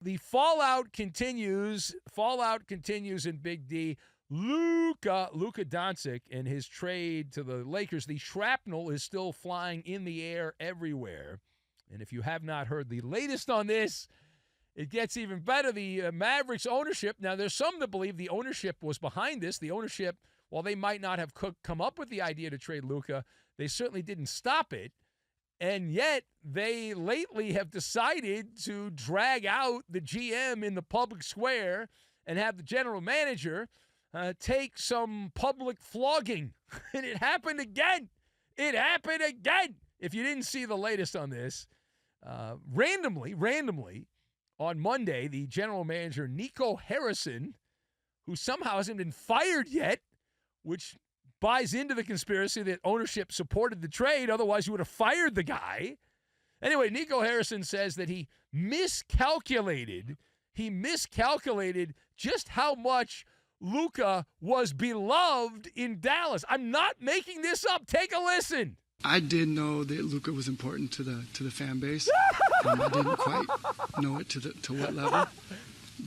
The fallout continues. Fallout continues in Big D. Luka Doncic and his trade to the Lakers. The shrapnel is still flying in the air everywhere. And if you have not heard the latest on this, it gets even better. The Mavericks ownership. Now, there's some that believe the ownership was behind this. The ownership, while they might not have come up with the idea to trade Luka, they certainly didn't stop it. And yet, they lately have decided to drag out the GM in the public square and have the general manager take some public flogging. And it happened again. It happened again. If you didn't see the latest on this, randomly, on Monday, the general manager, Nico Harrison, who somehow hasn't been fired yet, which buys into the conspiracy that ownership supported the trade. Otherwise, you would have fired the guy. Anyway, Nico Harrison says that he miscalculated just how much Luka was beloved in Dallas. I'm not making this up. Take a listen. I did know that Luka was important to the fan base. I didn't quite know it to what level.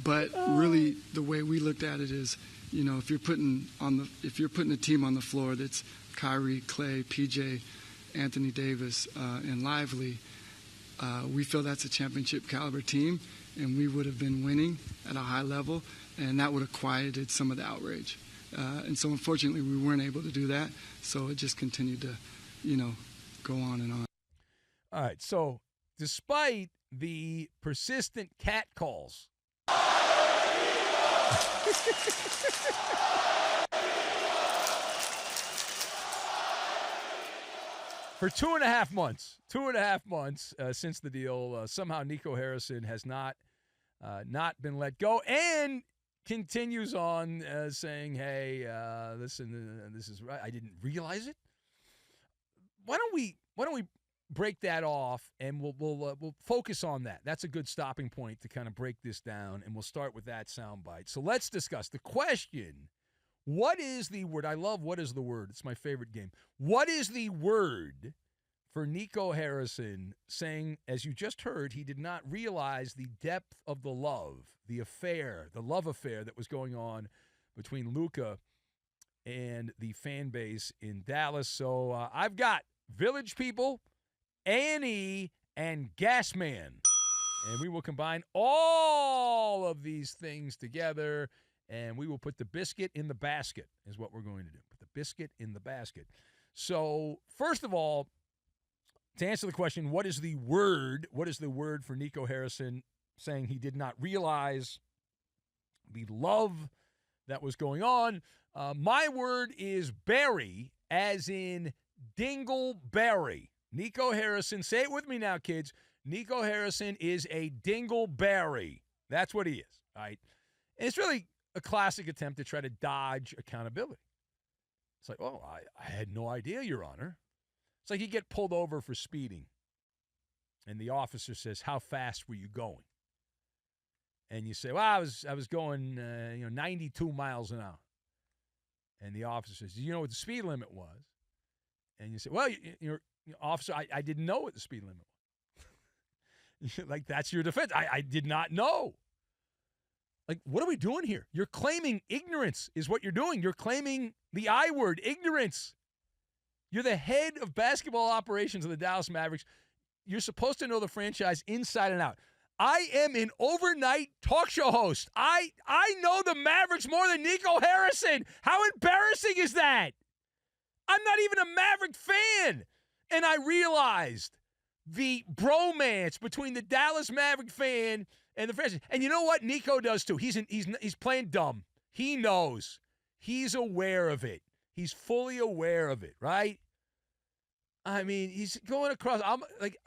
But really, the way we looked at it is, you know, if you're putting a team on the floor that's Kyrie, Clay, PJ, Anthony Davis, and Lively, we feel that's a championship caliber team, and we would have been winning at a high level, and that would have quieted some of the outrage. And so, unfortunately, we weren't able to do that. So it just continued to, you know, go on and on. All right. So, despite the persistent cat calls. For 2.5 months since the deal, somehow Nico Harrison has not been let go and continues on saying, "Hey, listen, this is right. I didn't realize it." Why don't we break that off and we'll focus on that. That's a good stopping point to kind of break this down, and we'll start with that soundbite. So let's discuss the question. What is the word? I love what is the word. It's my favorite game. What is the word for Nico Harrison saying, as you just heard, he did not realize the depth of the love, the affair, the love affair that was going on between Luka and the fan base in Dallas. So I've got Village People, Annie, and Gasman. And we will combine all of these things together, and we will put the biscuit in the basket is what we're going to do. Put the biscuit in the basket. So, first of all, to answer the question, what is the word? What is the word for Nico Harrison saying he did not realize the love that was going on? My word is berry, as in dingleberry. Nico Harrison, say it with me now, kids. Nico Harrison is a dingleberry. That's what he is, all right? And it's really a classic attempt to try to dodge accountability. It's like, oh, I had no idea, Your Honor. It's like you get pulled over for speeding, and the officer says, "How fast were you going?" And you say, "Well, I was going 92 miles an hour." And the officer says, "Do you know what the speed limit was?" And you say, "Well, officer, I didn't know what the speed limit was." Like, that's your defense. I did not know. Like, what are we doing here? You're claiming ignorance is what you're doing. You're claiming the I word, ignorance. You're the head of basketball operations of the Dallas Mavericks. You're supposed to know the franchise inside and out. I am an overnight talk show host. I know the Mavericks more than Nico Harrison. How embarrassing is that? I'm not even a Maverick fan. And I realized the bromance between the Dallas Maverick fan and the franchise. And you know what Nico does too? He's playing dumb. He knows. He's aware of it. He's fully aware of it, right? I mean, he's going across.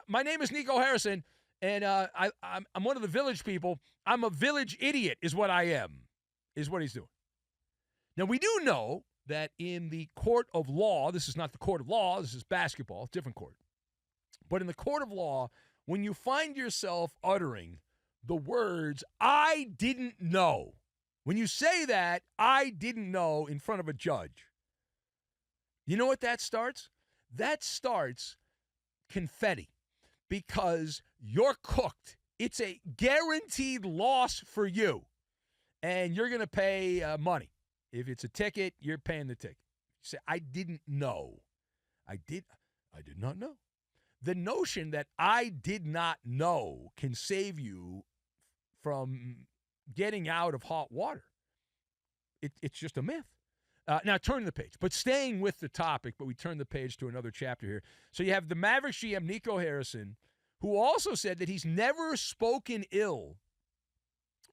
My name is Nico Harrison, and I'm one of the Village People. I'm a village idiot, is what I am, is what he's doing. Now, we do know that in the court of law, this is not the court of law, this is basketball, different court. But in the court of law, when you find yourself uttering the words, "I didn't know," when you say that, "I didn't know," in front of a judge, you know what that starts? That starts confetti, because you're cooked it's a guaranteed loss for you, and you're going to pay money. If it's a ticket, you're paying the ticket. You say, I didn't know. I did not know. The notion that I did not know can save you from getting out of hot water. It's just a myth. Now, turn the page. But staying with the topic, but we turn the page to another chapter here. So you have the Mavericks GM, Nico Harrison, who also said that he's never spoken ill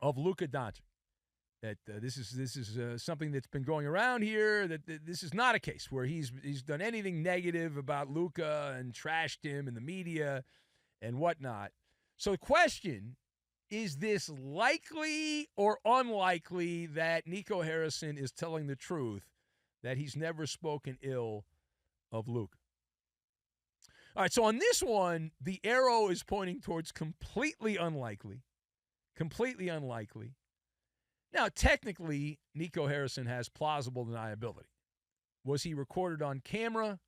of Luka Doncic. That this is something that's been going around here, that this is not a case where he's done anything negative about Luka and trashed him in the media and whatnot. So the question, is this likely or unlikely that Nico Harrison is telling the truth, that he's never spoken ill of Luka? All right, so on this one, the arrow is pointing towards completely unlikely. Completely unlikely. Now, technically, Nico Harrison has plausible deniability. Was he recorded on camera?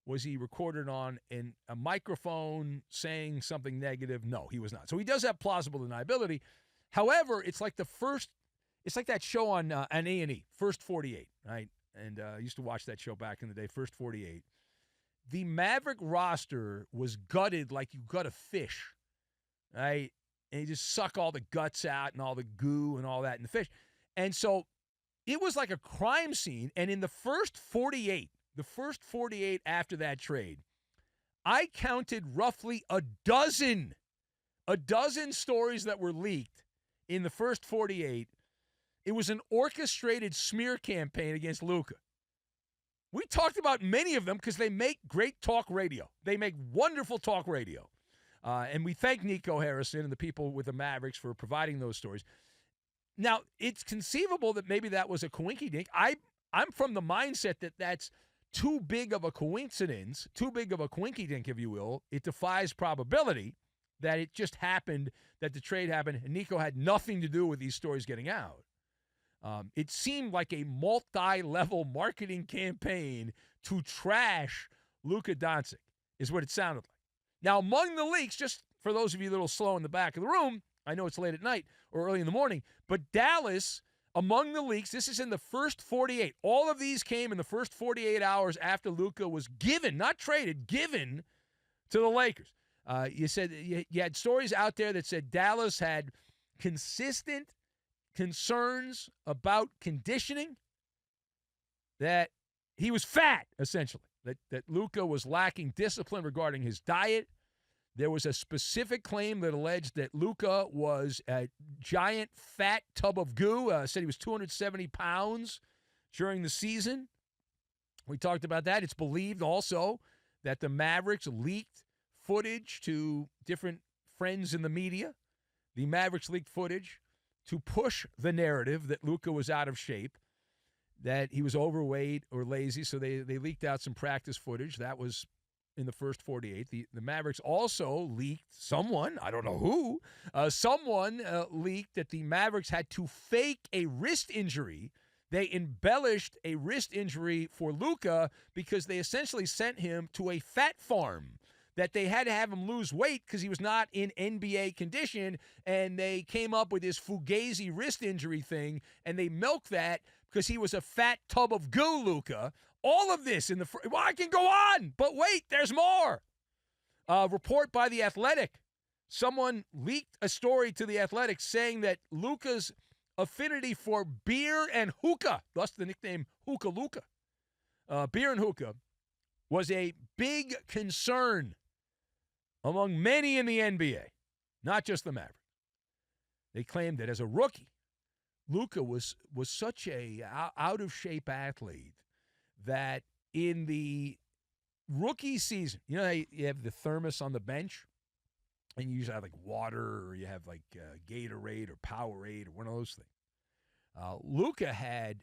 Was he recorded on a microphone saying something negative? No, he was not. So he does have plausible deniability. However, it's like that show on A&E, First 48, right? And I used to watch that show back in the day, First 48. The Maverick roster was gutted like you gut a fish, right? And you just suck all the guts out and all the goo and all that in the fish. And so it was like a crime scene. And in the first 48 after that trade, I counted roughly a dozen stories that were leaked in the first 48. It was an orchestrated smear campaign against Luka. We talked about many of them because they make great talk radio. They make wonderful talk radio. And we thank Nico Harrison and the people with the Mavericks for providing those stories. Now, it's conceivable that maybe that was a coinky-dink. I'm from the mindset that that's too big of a coincidence, too big of a coinky-dink, if you will. It defies probability that it just happened, that the trade happened, and Nico had nothing to do with these stories getting out. It seemed like a multi-level marketing campaign to trash Luka Doncic, is what it sounded like. Now, among the leaks, just for those of you a little slow in the back of the room, I know it's late at night or early in the morning, but Dallas, among the leaks, this is in the first 48. All of these came in the first 48 hours after Luka was given, not traded, given to the Lakers. You said you had stories out there that said Dallas had consistent concerns about conditioning, that he was fat, essentially, that Luka was lacking discipline regarding his diet. There was a specific claim that alleged that Luka was a giant fat tub of goo. Said he was 270 pounds during the season. We talked about that. It's believed also that the Mavericks leaked footage to different friends in the media. The Mavericks leaked footage to push the narrative that Luka was out of shape, that he was overweight or lazy. So they leaked out some practice footage. That was in the first 48. The Mavericks also leaked someone, I don't know who, leaked that the Mavericks had to fake a wrist injury. They embellished a wrist injury for Luka because they essentially sent him to a fat farm, that they had to have him lose weight because he was not in NBA condition, and they came up with this Fugazi wrist injury thing, and they milked that because he was a fat tub of goo, Luka. All of this in the well, I can go on, but wait, there's more. Report by The Athletic. Someone leaked a story to The Athletic saying that Luka's affinity for beer and hookah, thus the nickname Hookah Luka, beer and hookah, was a big concern among many in the NBA, not just the Mavericks. They claimed that as a rookie, Luka was such a out-of-shape athlete that in the rookie season, you know, you have the thermos on the bench, and you usually have like water, or you have like Gatorade or Powerade or one of those things. Luka had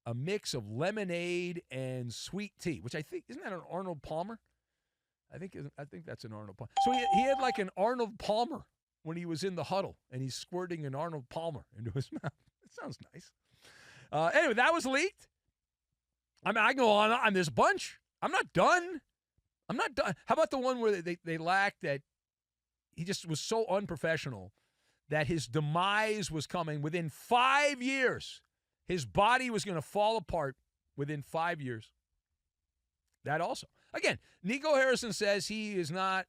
a mix of lemonade and sweet tea, which I think, isn't that an Arnold Palmer? I think that's an Arnold Palmer. So he had like an Arnold Palmer when he was in the huddle, and he's squirting an Arnold Palmer into his mouth. That sounds nice. Anyway, that was leaked. I mean, I can go on this bunch. I'm not done. How about the one where they lacked that he just was so unprofessional that his demise was coming within 5 years. His body was going to fall apart within 5 years. That also. Again, Nico Harrison says he is not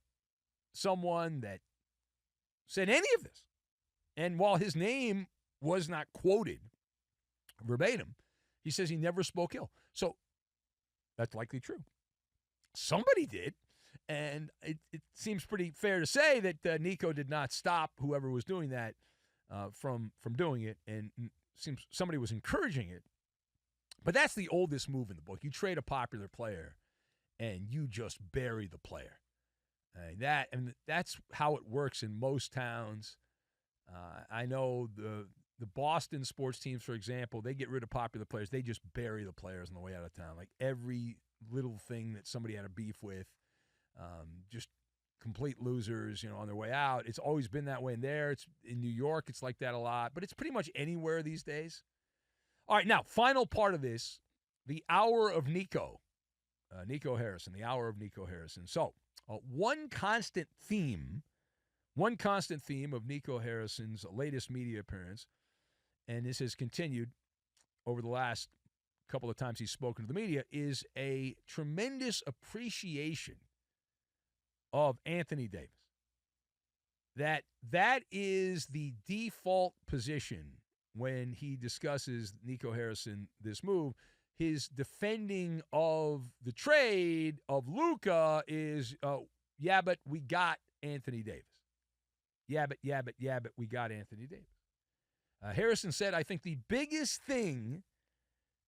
someone that said any of this. And while his name was not quoted verbatim, he says he never spoke ill. So that's likely true. Somebody did. And it seems pretty fair to say that Nico did not stop whoever was doing that from doing it. And seems somebody was encouraging it. But that's the oldest move in the book. You trade a popular player, and you just bury the player. And that's how it works in most towns. I know the Boston sports teams, for example, they get rid of popular players. They just bury the players on the way out of town. Like every little thing that somebody had a beef with, just complete losers, on their way out. It's always been that way in there. It's in New York. It's like that a lot, but it's pretty much anywhere these days. All right, now, final part of this, the hour of Nico. Nico Harrison, the hour of Nico Harrison. So, one constant theme of Nico Harrison's latest media appearance, and this has continued over the last couple of times he's spoken to the media, is a tremendous appreciation of Anthony Davis. That is the default position when he discusses Nico Harrison, this move. His defending of the trade of Luka is, yeah, but we got Anthony Davis. Yeah, but we got Anthony Davis. Harrison said, I think the biggest thing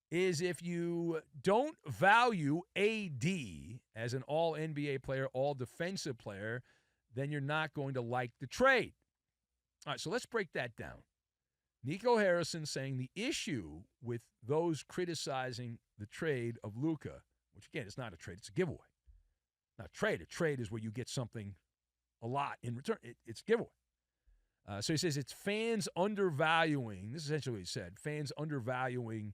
is if you don't value AD as an all-NBA player, all-defensive player, then you're not going to like the trade. All right, so let's break that down. Nico Harrison saying the issue with those criticizing the trade of Luka, which, again, is not a trade, it's a giveaway. Not a trade. A trade is where you get something a lot in return. It's a giveaway. So he says it's fans undervaluing, this is essentially what he said, fans undervaluing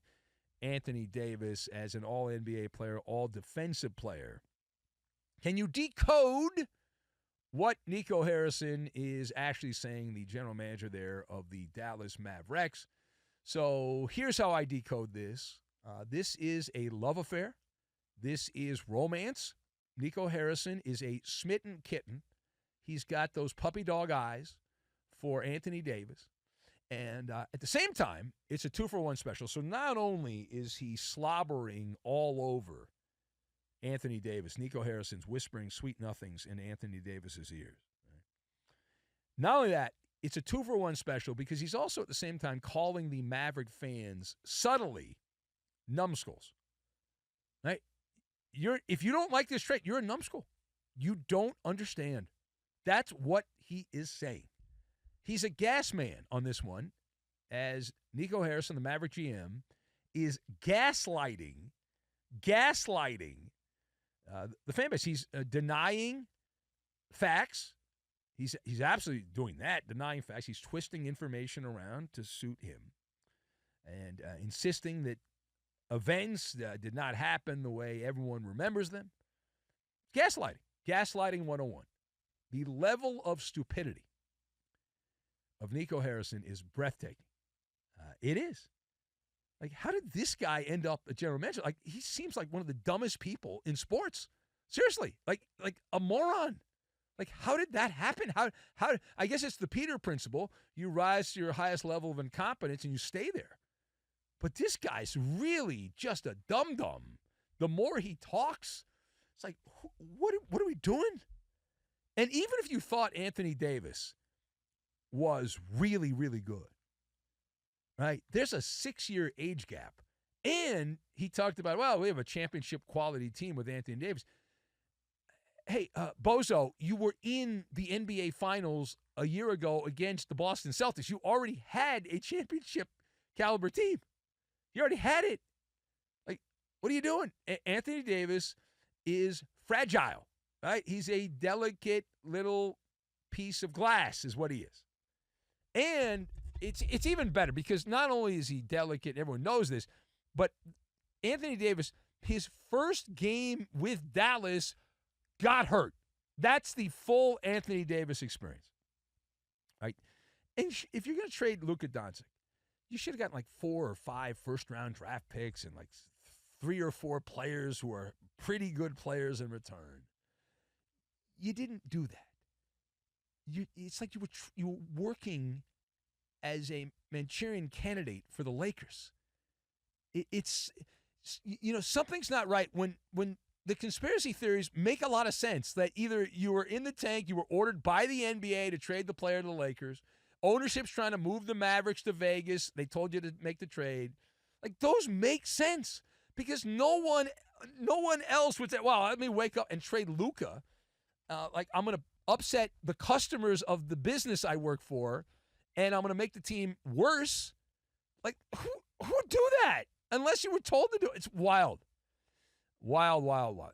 Anthony Davis as an all-NBA player, all-defensive player. Can you decode what Nico Harrison is actually saying, the general manager there of the Dallas Mavericks? So here's how I decode this. This is a love affair. This is romance. Nico Harrison is a smitten kitten. He's got those puppy dog eyes for Anthony Davis. And at the same time, it's a 2-for-1 special. So not only is he slobbering all over Anthony Davis, Nico Harrison's whispering sweet nothings in Anthony Davis's ears. Right? Not only that, it's a 2-for-1 special because he's also at the same time calling the Maverick fans subtly numbskulls. Right? If you don't like this trade, you're a numbskull. You don't understand. That's what he is saying. He's a gas man on this one, as Nico Harrison, the Maverick GM, is gaslighting the fan base. He's denying facts. He's absolutely doing that, denying facts. He's twisting information around to suit him and insisting that events did not happen the way everyone remembers them. Gaslighting. Gaslighting 101. The level of stupidity of Nico Harrison is breathtaking. It is. Like, how did this guy end up a general manager? Like, he seems like one of the dumbest people in sports. Seriously, like a moron. Like, how did that happen? How? I guess it's the Peter principle. You rise to your highest level of incompetence and you stay there. But this guy's really just a dum-dum. The more he talks, it's like, what are we doing? And even if you thought Anthony Davis was really, really good, right? There's a 6-year age gap. And he talked about, well, we have a championship quality team with Anthony Davis. Hey, Bozo, you were in the NBA Finals a year ago against the Boston Celtics. You already had a championship caliber team. You already had it. Like, what are you doing? Anthony Davis is fragile, right? He's a delicate little piece of glass is what he is. And it's even better because not only is he delicate, everyone knows this, but Anthony Davis, his first game with Dallas, got hurt. That's the full Anthony Davis experience, right? And if you're going to trade Luka Doncic, you should have gotten like 4 or 5 first-round draft picks and like 3 or 4 players who are pretty good players in return. You didn't do that. It's like you were working as a Manchurian candidate for the Lakers. It's something's not right when the conspiracy theories make a lot of sense that either you were in the tank, you were ordered by the NBA to trade the player to the Lakers, ownership's trying to move the Mavericks to Vegas, they told you to make the trade. Like, those make sense because no one else would say, well, let me wake up and trade Luka. Like, I'm going to upset the customers of the business I work for, and I'm going to make the team worse. Like, who would do that? Unless you were told to do it. It's wild. Wild, wild, wild.